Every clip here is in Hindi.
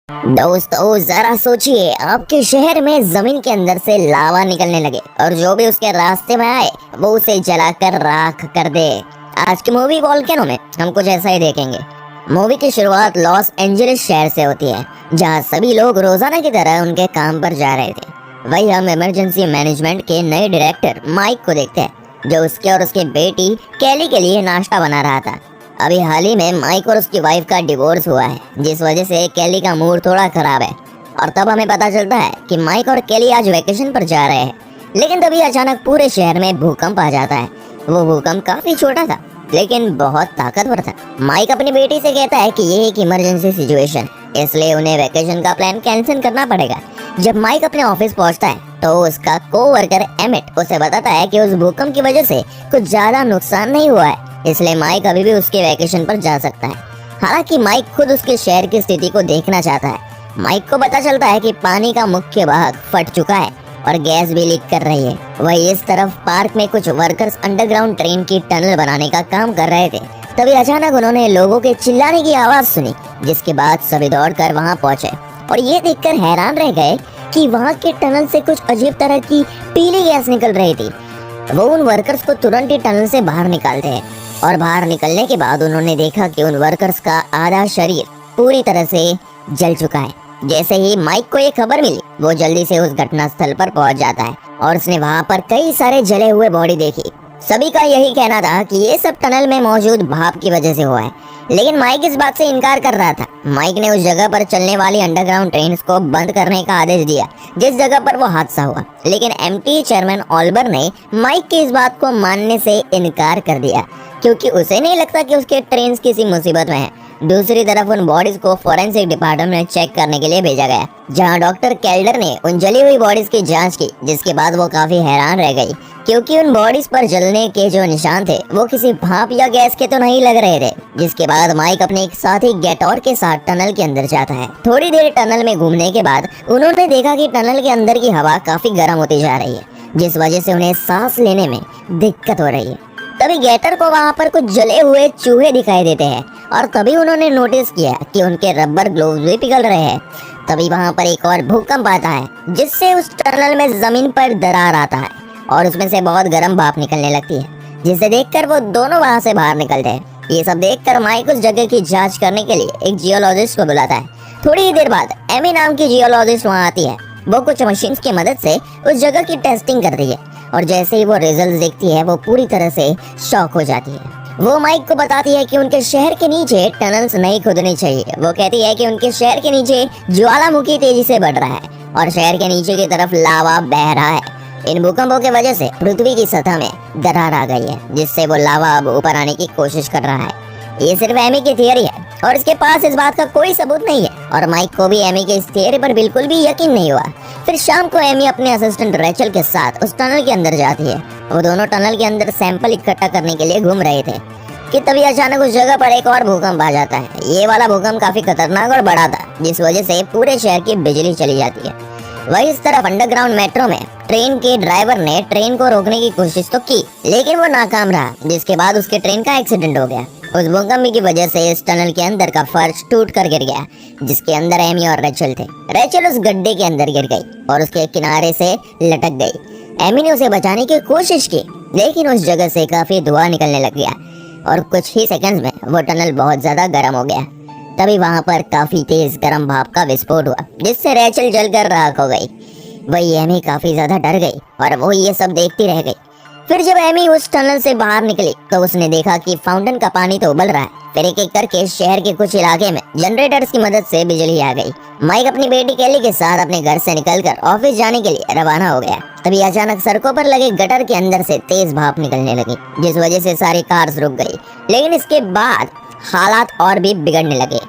दोस्तों जरा सोचिए, आपके शहर में जमीन के अंदर से लावा निकलने लगे और जो भी उसके रास्ते में आए वो उसे जलाकर राख कर दे। आज की मूवी वोल्केनो में हम कुछ ऐसा ही देखेंगे। मूवी की शुरुआत लॉस एंजलिस शहर से होती है, जहां सभी लोग रोजाना की तरह उनके काम पर जा रहे थे। वही हम इमरजेंसी मैनेजमेंट के नए डायरेक्टर माइक को देखते हैं, जो उसके और उसकी बेटी कैली के लिए नाश्ता बना रहा था। अभी हाल ही में माइक और उसकी वाइफ का डिवोर्स हुआ है, जिस वजह से केली का मूड थोड़ा खराब है। और तब हमें पता चलता है कि माइक और केली आज वेकेशन पर जा रहे हैं। लेकिन तभी अचानक पूरे शहर में भूकंप आ जाता है। वो भूकंप काफी छोटा था लेकिन बहुत ताकतवर था। माइक अपनी बेटी से कहता है कि ये एक इमरजेंसी सिचुएशन है, इसलिए उन्हें वेकेशन का प्लान कैंसिल करना पड़ेगा। जब माइक अपने ऑफिस पहुंचता है तो उसका कोवर्कर एमिट उसे बताता है कि उस भूकंप की वजह से कुछ ज्यादा नुकसान नहीं हुआ है, इसलिए माइक अभी भी उसके वैकेशन पर जा सकता है। हालांकि माइक खुद उसके शहर की स्थिति को देखना चाहता है। माइक को पता चलता है कि पानी का मुख्य भाग फट चुका है और गैस भी लीक कर रही है। वही इस तरफ पार्क में कुछ वर्कर्स अंडरग्राउंड ट्रेन की टनल बनाने का काम कर रहे थे। तभी अचानक उन्होंने लोगों के चिल्लाने की आवाज सुनी, जिसके बाद सभी दौड़कर वहां पहुंचे और ये देखकर हैरान रह गए कि वहां के टनल से कुछ अजीब तरह की पीली गैस निकल रही थी। वो उन वर्कर्स को तुरंत ही टनल से बाहर निकालते हैं और बाहर निकलने के बाद उन्होंने देखा कि उन वर्कर्स का आधा शरीर पूरी तरह से जल चुका है। जैसे ही माइक को ये खबर मिली, वो जल्दी से उस घटना स्थल पर पहुंच जाता है और उसने वहां पर कई सारे जले हुए बॉडी देखी। सभी का यही कहना था कि ये सब टनल में मौजूद भाप की वजह से हुआ है, लेकिन माइक इस बात से इनकार कर रहा था। माइक ने उस जगह पर चलने वाली अंडरग्राउंड ट्रेन को बंद करने का आदेश दिया जिस जगह पर वो हादसा हुआ, लेकिन एमटी चेयरमैन ऑल्बर ने माइक की इस बात को मानने से इनकार कर दिया, क्योंकि उसे नहीं लगता कि उसके ट्रेन किसी मुसीबत में है। दूसरी तरफ उन बॉडीज को फोरेंसिक डिपार्टमेंट में चेक करने के लिए भेजा गया, जहां डॉक्टर कैल्डर ने उन जली हुई बॉडीज की जांच की, जिसके बाद वो काफी हैरान रह गई, क्योंकि उन बॉडीज पर जलने के जो निशान थे वो किसी भाप या गैस के तो नहीं लग रहे थे। जिसके बाद माइक अपने एक साथी गेटोर के साथ टनल के अंदर जाता है। थोड़ी देर टनल में घूमने के बाद उन्होंने देखा कि टनल के अंदर की हवा काफी गर्म होती जा रही है, जिस वजह से उन्हें सांस लेने में दिक्कत हो रही है। तभी गेटर को वहां पर कुछ जले हुए चूहे दिखाई देते हैं और तभी उन्होंने नोटिस किया कि उनके रबर ग्लोव्स भी पिघल रहे हैं। तभी वहां पर एक और भूकंप आता है, जिससे उस टनल में जमीन पर दरार आता है और उसमें से बहुत गर्म भाप निकलने लगती है, जिसे देखकर वो दोनों वहां से बाहर निकलते हैं। ये सब देखकर माइक उस जगह की जांच करने के लिए एक जियोलॉजिस्ट को बुलाता है। थोड़ी ही देर बाद एमी नाम की जियोलॉजिस्ट वहां आती है। वो कुछ मशीन्स की मदद से उस जगह की टेस्टिंग करती है और जैसे ही वो रिजल्ट देखती है वो पूरी तरह से शॉक हो जाती है। वो माइक को बताती है कि उनके शहर के नीचे टनल्स नहीं खोदनी चाहिए। वो कहती है कि उनके शहर के नीचे ज्वालामुखी तेजी से बढ़ रहा है और शहर के नीचे की तरफ लावा बह रहा है। इन भूकंपों की वजह से पृथ्वी की सतह में दरार आ गई है, जिससे वो लावा अब ऊपर आने की कोशिश कर रहा है। ये सिर्फ एमी की थियरी है और इसके पास इस बात का कोई सबूत नहीं है, और माइक को भी एमी के इस थियरी पर बिल्कुल भी यकीन नहीं हुआ। फिर शाम को एमी अपने असिस्टेंट रेचल के साथ उस टनल के अंदर जाती है। वो दोनों टनल के अंदर सैंपल इकट्ठा करने के लिए घूम रहे थे कि तभी अचानक उस जगह पर एक और भूकंप आ जाता है। ये वाला भूकंप काफी खतरनाक और बड़ा था, जिस वजह से पूरे शहर की बिजली चली जाती है। वही इस तरफ अंडरग्राउंड मेट्रो में ट्रेन के ड्राइवर ने ट्रेन को रोकने की कोशिश तो की, लेकिन वो नाकाम रहा, जिसके बाद उसके ट्रेन का एक्सीडेंट हो गया। उस भूकंप की वजह से इस टनल के अंदर का फर्श टूट कर गिर गया, जिसके अंदर एमी और रेचल थे। रेचल उस गड्ढे के अंदर गिर गई और उसके किनारे से लटक गई। एमी ने उसे बचाने की कोशिश की, लेकिन उस जगह से काफी धुआं निकलने लग गया और कुछ ही सेकंड्स में वो टनल बहुत ज्यादा गर्म हो गया। तभी वहां पर काफी तेज गर्म भाप का विस्फोट हुआ, जिससे रेचल जलकर राख हो गई। वही एमी काफी ज्यादा डर गई और वो ये सब देखती रह गई। फिर जब एमी उस टनल से बाहर निकली तो उसने देखा कि फाउंटेन का पानी तो उबल रहा है। फिर एक एक करके शहर के कुछ इलाके में जनरेटर्स की मदद से बिजली आ गई। माइक अपनी बेटी केली के साथ अपने घर से निकलकर ऑफिस जाने के लिए रवाना हो गया। तभी अचानक सड़कों पर लगे गटर के अंदर से तेज भाप निकलने लगी, जिस वजह से सारी कार्स रुक गई। लेकिन इसके बाद हालात और भी बिगड़ने लगे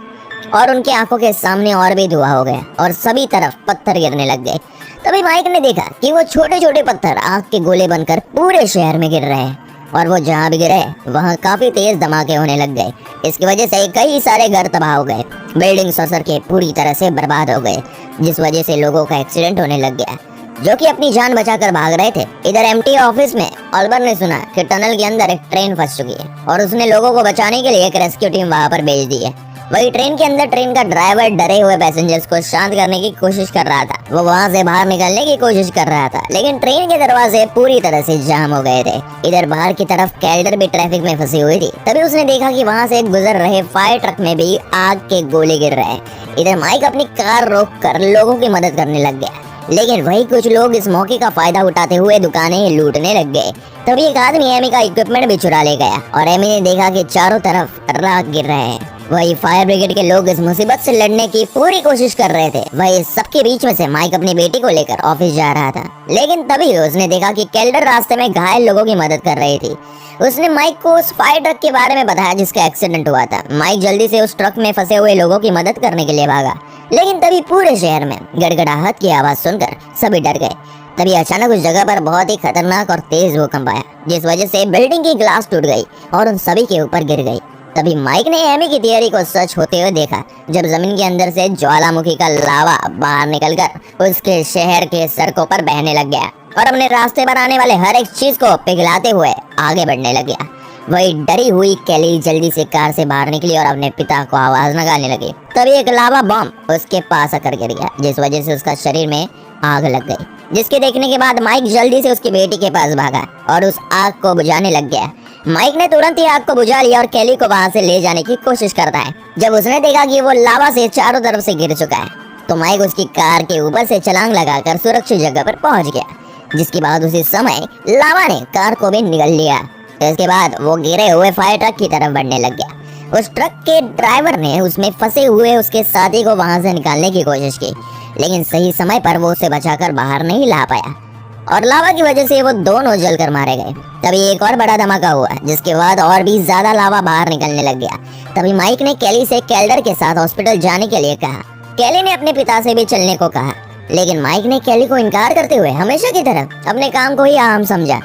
और उनकी आंखों के सामने और भी धुआं हो गया और सभी तरफ पत्थर गिरने लग गए। तभी माइक ने देखा कि वो छोटे छोटे पत्थर आग के गोले बनकर पूरे शहर में गिर रहे हैं और वो जहाँ भी गिरे वहाँ काफी तेज धमाके होने लग गए। इसकी वजह से कई सारे घर तबाह हो गए, बिल्डिंग ससर के पूरी तरह से बर्बाद हो गए, जिस वजह से लोगों का एक्सीडेंट होने लग गया, जो कि अपनी जान बचाकर भाग रहे थे। इधर एमटी ऑफिस में ऑल्बर ने सुना कि टनल के अंदर एक ट्रेन फंस चुकी है और उसने लोगों को बचाने के लिए एक रेस्क्यू टीम वहां पर भेज दी है। वही ट्रेन के अंदर ट्रेन का ड्राइवर डरे हुए पैसेंजर्स को शांत करने की कोशिश कर रहा था। वो वहाँ से बाहर निकलने की कोशिश कर रहा था, लेकिन ट्रेन के दरवाजे पूरी तरह से जाम हो गए थे। इधर बाहर की तरफ कैल्डर भी ट्रैफिक में फंसी हुई थी। तभी उसने देखा कि वहाँ से गुजर रहे फायर ट्रक में भी आग के गोले गिर रहे। इधर माइक अपनी कार रोक कर लोगों की मदद करने लग गया, लेकिन वही कुछ लोग इस मौके का फायदा उठाते हुए दुकानें लूटने लग गए। तभी एक आदमी एमी का इक्विपमेंट भी चुरा ले गया और एमी ने देखा कि चारों तरफ राख गिर रहे हैं। वही फायर ब्रिगेड के लोग इस मुसीबत से लड़ने की पूरी कोशिश कर रहे थे। वही सबके बीच में से माइक अपनी बेटी को लेकर ऑफिस जा रहा था, लेकिन तभी उसने देखा कि कैल्डर रास्ते में घायल लोगों की मदद कर रही थी। उसने माइक को उस फायर ट्रक के बारे में बताया जिसका एक्सीडेंट हुआ था। माइक जल्दी से उस ट्रक में फंसे हुए लोगों की मदद करने के लिए भागा, लेकिन तभी पूरे शहर में गड़गड़ाहट की आवाज सुनकर सभी डर गए। तभी अचानक उस जगह पर बहुत ही खतरनाक और तेज भूकंप आया, जिस वजह से बिल्डिंग की ग्लास टूट गई और उन सभी के ऊपर गिर गई। तभी माइक ने एमी की थियरी को सच होते हुए देखा, जब जमीन के अंदर से ज्वालामुखी का लावा बाहर निकलकर उसके शहर के सड़कों पर बहने लग गया और अपने रास्ते पर आने वाले हर एक चीज को पिघलाते हुए आगे बढ़ने लग गया। वही डरी हुई कैली जल्दी से कार से बाहर निकली और अपने पिता को आवाज लगाने लगी। तभी एक लावा बम उसके पास आकर गिर गया, जिस वजह से उसका शरीर में आग लग गई, जिसके देखने के बाद माइक जल्दी से उसकी बेटी के पास भागा और उस आग को बुझाने लग गया। माइक ने तुरंत ही आग को बुझा लिया और कैली को वहां से ले जाने की कोशिश करता है। जब उसने देखा कि वो लावा से चारों तरफ से गिर चुका है, तो माइक उसकी कार के ऊपर से छलांग लगाकर सुरक्षित जगह पर पहुंच गया, जिसके बाद उसी समय लावा ने कार को भी निगल लिया। इसके बाद वो गिरे हुए फायर ट्रक की तरफ बढ़ने लग गया। उस ट्रक के ड्राइवर ने उसमें फंसे हुए उसके साथी को वहां से निकालने की कोशिश की, लेकिन सही समय पर वो उसे बचाकर बाहर नहीं ला पाया और लावा की वजह से वो दोनों जलकर मारे गए। तभी एक और बड़ा धमाका हुआ, जिसके बाद और भी ज्यादा लावा बाहर निकलने लग गया। तभी माइक ने कैली से कैल्डर के साथ हॉस्पिटल जाने के लिए कहा। कैली ने अपने पिता से भी चलने को कहा, लेकिन माइक ने कैली को इनकार करते हुए हमेशा की तरह अपने काम को ही अहम समझा।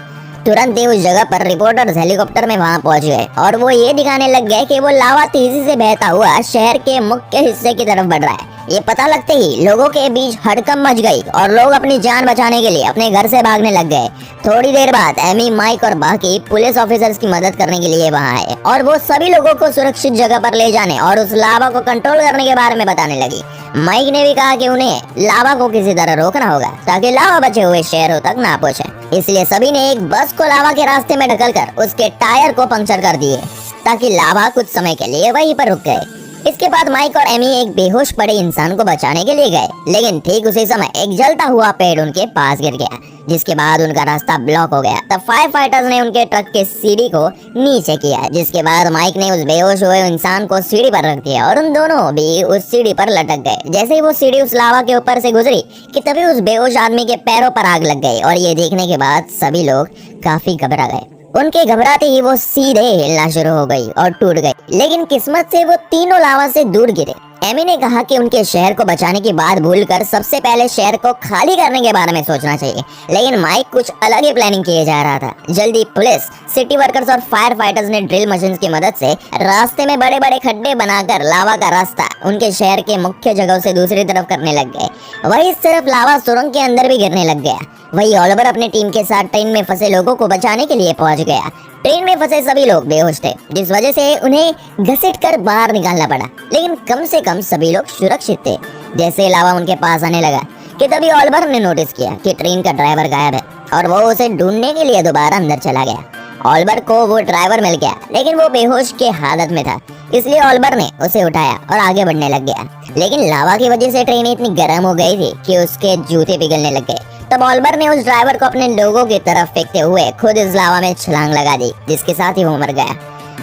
तुरंत ही उस जगह पर रिपोर्टर्स हेलीकॉप्टर में वहां पहुंच गए और वो ये दिखाने लग गए कि वो लावा तेजी से बहता हुआ शहर के मुख्य हिस्से की तरफ बढ़ रहा है। ये पता लगते ही लोगों के बीच हड़कंप मच गई और लोग अपनी जान बचाने के लिए अपने घर से भागने लग गए। थोड़ी देर बाद एमी, माइक और बाकी पुलिस ऑफिसर्स की मदद करने के लिए वहां आए और वो सभी लोगों को सुरक्षित जगह पर ले जाने और उस लावा को कंट्रोल करने के बारे में बताने लगी। माइक ने भी कहा कि उन्हें लावा को किसी तरह रोकना होगा ताकि लावा बचे हुए शहरों तक ना पहुंचे। इसलिए सभी ने एक बस को लावा के रास्ते में ढकलकर उसके टायर को पंक्चर कर दिए ताकि लावा कुछ समय के लिए वहीं पर रुक गए। इसके बाद माइक और एमी एक बेहोश पड़े इंसान को बचाने के लिए गए, लेकिन ठीक उसी समय एक जलता हुआ पेड़ उनके पास गिर गया, जिसके बाद उनका रास्ता ब्लॉक हो गया। तब फायर फाइटर्स ने उनके ट्रक के सीढ़ी को नीचे किया, जिसके बाद माइक ने उस बेहोश हुए इंसान को सीढ़ी पर रख दिया और उन दोनों भी उस सीढ़ी पर लटक गए। जैसे ही वो सीढ़ी उस लावा के ऊपर से गुजरी कि तभी उस बेहोश आदमी के पैरों पर आग लग गई और ये देखने के बाद सभी लोग काफी घबरा गए। उनके घबराते ही वो सीधे हिलना शुरू हो गई और टूट गई, लेकिन किस्मत से वो तीनों लावा से दूर गिरे। एमी ने कहा कि उनके शहर को बचाने की बात भूलकर सबसे पहले शहर को खाली करने के बारे में सोचना चाहिए, लेकिन माइक कुछ अलग ही प्लानिंग किए जा रहा था। जल्दी पुलिस, सिटी वर्कर्स और फायर फाइटर्स ने ड्रिल मशीन की मदद से रास्ते में बड़े बड़े खड्डे बनाकर लावा का रास्ता उनके शहर के मुख्य जगह से दूसरी तरफ करने लग गए। वही सिर्फ लावा सुरंग के अंदर भी गिरने लग गया। वही ओलिवर अपने टीम के साथ ट्रेन में फंसे लोगों को बचाने के लिए पहुंच गया। ट्रेन में फंसे सभी लोग बेहोश थे, जिस वजह से उन्हें घसीटकर बाहर निकालना पड़ा, लेकिन कम से कम सभी लोग सुरक्षित थे। जैसे लावा उनके पास आने लगा कि तभी ओलिवर ने नोटिस किया कि ट्रेन का ड्राइवर गायब है और वो उसे ढूंढने के लिए दोबारा अंदर चला गया। ओलिवर को वो ड्राइवर मिल गया, लेकिन वो बेहोश के हालत में था, इसलिए ओलिवर ने उसे उठाया और आगे बढ़ने लग गया। लेकिन लावा की वजह से ट्रेन इतनी गर्म हो गई थी कि उसके जूते पिघलने लग गए। तब ओलिवर ने उस ड्राइवर को अपने लोगों की तरफ फेंकते हुए खुद इस लावा में छलांग लगा दी, जिसके साथ ही वो मर गया।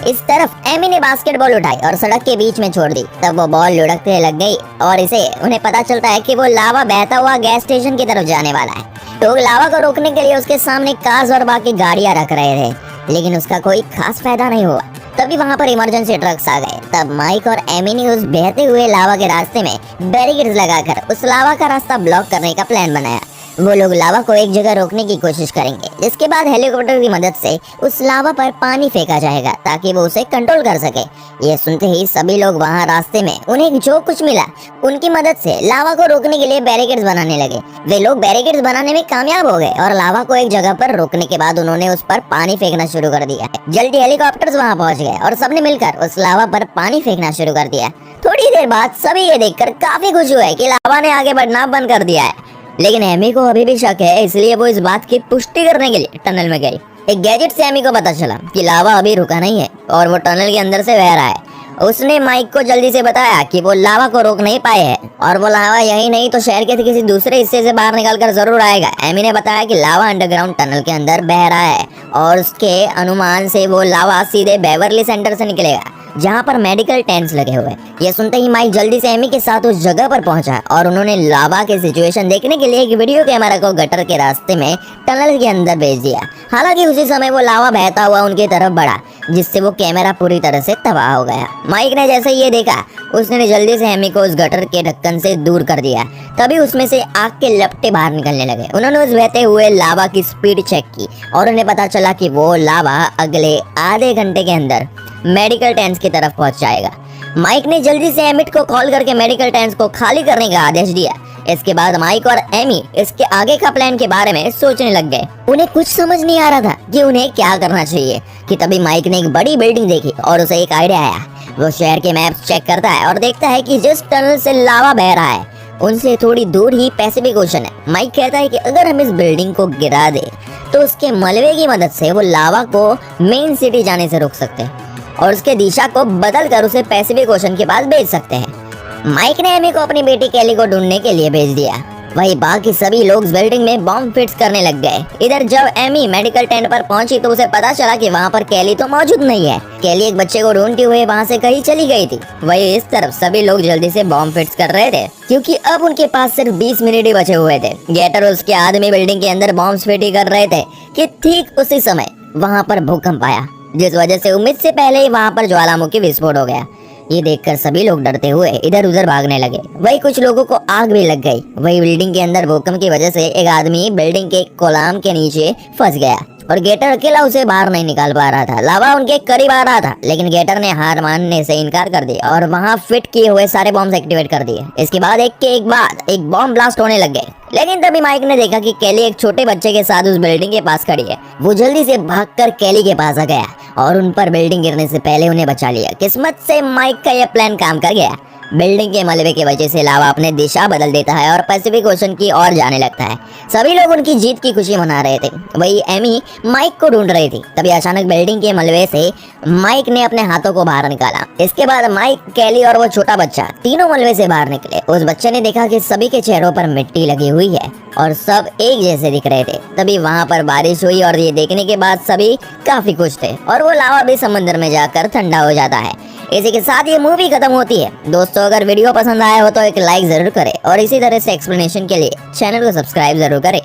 इस तरफ एमी ने बास्केटबॉल उठाई और सड़क के बीच में छोड़ दी। तब वो बॉल लुढ़कने लग गई और उन्हें पता चलता है कि वो लावा बहता हुआ गैस स्टेशन की तरफ जाने वाला है। लोग लावा को रोकने के लिए उसके सामने कार्स और बाकी गाड़ियां रख रहे थे, लेकिन उसका कोई खास फायदा नहीं हुआ। तभी वहां पर इमरजेंसी ट्रक्स आ गए। तब माइक और एमी ने उस बहते हुए लावा के रास्ते में बैरिकेड्स लगाकर उस लावा का रास्ता ब्लॉक करने का प्लान बनाया। वो लोग लावा को एक जगह रोकने की कोशिश करेंगे, जिसके बाद हेलीकॉप्टर की मदद से उस लावा पर पानी फेंका जाएगा ताकि वो उसे कंट्रोल कर सके। ये सुनते ही सभी लोग वहाँ रास्ते में उन्हें जो कुछ मिला उनकी मदद से लावा को रोकने के लिए बैरिकेड्स बनाने लगे। वे लोग बैरिकेड्स बनाने में कामयाब हो गए और लावा को एक जगह पर रोकने के बाद उन्होंने उस पर पानी फेंकना शुरू कर दिया। जल्दी हेलीकॉप्टर्स वहाँ पहुँच गए और सबने मिलकर उस लावा पर पानी फेंकना शुरू कर दिया। थोड़ी देर बाद सभी ये देखकर काफी खुश हुए कि लावा ने आगे बढ़ना बंद कर दिया है, लेकिन एमी को अभी भी शक है, इसलिए वो इस बात की पुष्टि करने के लिए टनल में गई। एक गैजेट से एमी को पता चला कि लावा अभी रुका नहीं है और वो टनल के अंदर से बह रहा है। उसने माइक को जल्दी से बताया कि वो लावा को रोक नहीं पाए हैं और वो लावा यही नहीं तो शहर के किसी दूसरे हिस्से से बाहर निकलकर जरूर आएगा। एमी ने बताया कि लावा अंडरग्राउंड टनल के अंदर बह रहा है और उसके अनुमान से वो लावा सीधे बेवरली सेंटर से निकलेगा जहाँ पर मेडिकल टेंट्स लगे हुए। ये सुनते ही माइक जल्दी से एमी के साथ उस जगह पर पहुंचा और उन्होंने लावा के सिचुएशन देखने के लिए एक वीडियो कैमरा को गटर के रास्ते में टनल के अंदर भेज दिया। हालांकि उसी समय वो लावा बहता हुआ उनकी तरफ बढ़ा, जिससे वो कैमरा पूरी तरह से तबाह हो गया। माइक ने जैसे ये देखा, उसने जल्दी से एमी को उस गटर के ढक्कन से दूर कर दिया। तभी उसमें से आग के लपटे बाहर निकलने लगे। उन्होंने उस बहते हुए लावा की स्पीड चेक की और उन्हें पता चला कि वो लावा अगले आधे घंटे के अंदर मेडिकल टेंट्स की तरफ पहुंच जाएगा। माइक ने जल्दी से एमिट को कॉल करके मेडिकल टेंट्स को खाली करने का आदेश दिया। इसके बाद माइक और एमी इसके आगे का प्लान के बारे में सोचने लग गए। उन्हें कुछ समझ नहीं आ रहा था कि उन्हें क्या करना चाहिए कि तभी माइक ने एक बड़ी बिल्डिंग देखी और उसे एक आइडिया आया। वो शहर के मैप्स चेक करता है और देखता है कि जिस टनल से लावा बह रहा है उनसे थोड़ी दूर ही पैसिफिक ओशन है। माइक कहता है कि अगर हम इस बिल्डिंग को गिरा दे तो उसके मलबे की मदद से वो लावा को मेन सिटी जाने से रोक सकते हैं और उसके दिशा को बदल कर उसे पैसिफिक ओशन के पास भेज सकते हैं। माइक ने एमी को अपनी बेटी कैली को ढूंढने के लिए भेज दिया। वही बाकी सभी लोग बिल्डिंग में बॉम्ब फिट्स करने लग गए। इधर जब एमी मेडिकल टेंट पर पहुंची तो उसे पता चला कि वहां पर कैली तो मौजूद नहीं है। कैली एक बच्चे को ढूंढते हुए वहां से कहीं चली गई थी। वही इस तरफ सभी लोग जल्दी से बॉम्ब फिट्स कर रहे थे क्योंकि अब उनके पास सिर्फ 20 मिनट ही बचे हुए थे। गेटर और उसके आदमी बिल्डिंग के अंदर बॉम्ब फिट ही कर रहे थे कि ठीक उसी समय वहाँ पर भूकंप आया, जिस वजह से उम्मीद से पहले ही वहाँ पर ज्वालामुखी विस्फोट हो गया। ये देखकर सभी लोग डरते हुए इधर उधर भागने लगे। वही कुछ लोगों को आग भी लग गई। वही बिल्डिंग के अंदर भूकंप की वजह से एक आदमी बिल्डिंग के कोलाम के नीचे फंस गया और गेटर अकेला उसे बाहर नहीं निकाल पा रहा था। लावा उनके करीब आ रहा था, लेकिन गेटर ने हार मानने से इनकार कर दिया और वहाँ फिट किए हुए सारे बॉम्ब एक्टिवेट कर दिए। इसके बाद एक के एक बाद एक बॉम्ब ब्लास्ट होने लग गए। लेकिन तभी माइक ने देखा कि कैली एक छोटे बच्चे के साथ उस बिल्डिंग के पास खड़ी है। वो जल्दी से भागकर कैली के पास आ गया और उन पर बिल्डिंग गिरने से पहले उन्हें बचा लिया। किस्मत से माइक का यह प्लान काम कर गया। बिल्डिंग के मलबे की वजह से लावा अपने दिशा बदल देता है और पैसिफिक ओशन की ओर जाने लगता है। सभी लोग उनकी जीत की खुशी मना रहे थे। वही एमी माइक को ढूंढ रही थी। तभी अचानक बिल्डिंग के मलबे से माइक ने अपने हाथों को बाहर निकाला। इसके बाद माइक, कैली और वो छोटा बच्चा तीनों मलबे से बाहर निकले। उस बच्चे ने देखा कि सभी के चेहरों पर मिट्टी लगी हुई है और सब एक जैसे दिख रहे थे। तभी वहाँ पर बारिश हुई और ये देखने के बाद सभी काफी खुश थे और वो लावा भी समंदर में जाकर ठंडा हो जाता है। इसी के साथ ये मूवी खत्म होती है। दोस्तों, अगर वीडियो पसंद आया हो तो एक लाइक जरूर करें और इसी तरह से एक्सप्लेनेशन के लिए चैनल को सब्सक्राइब जरूर करें।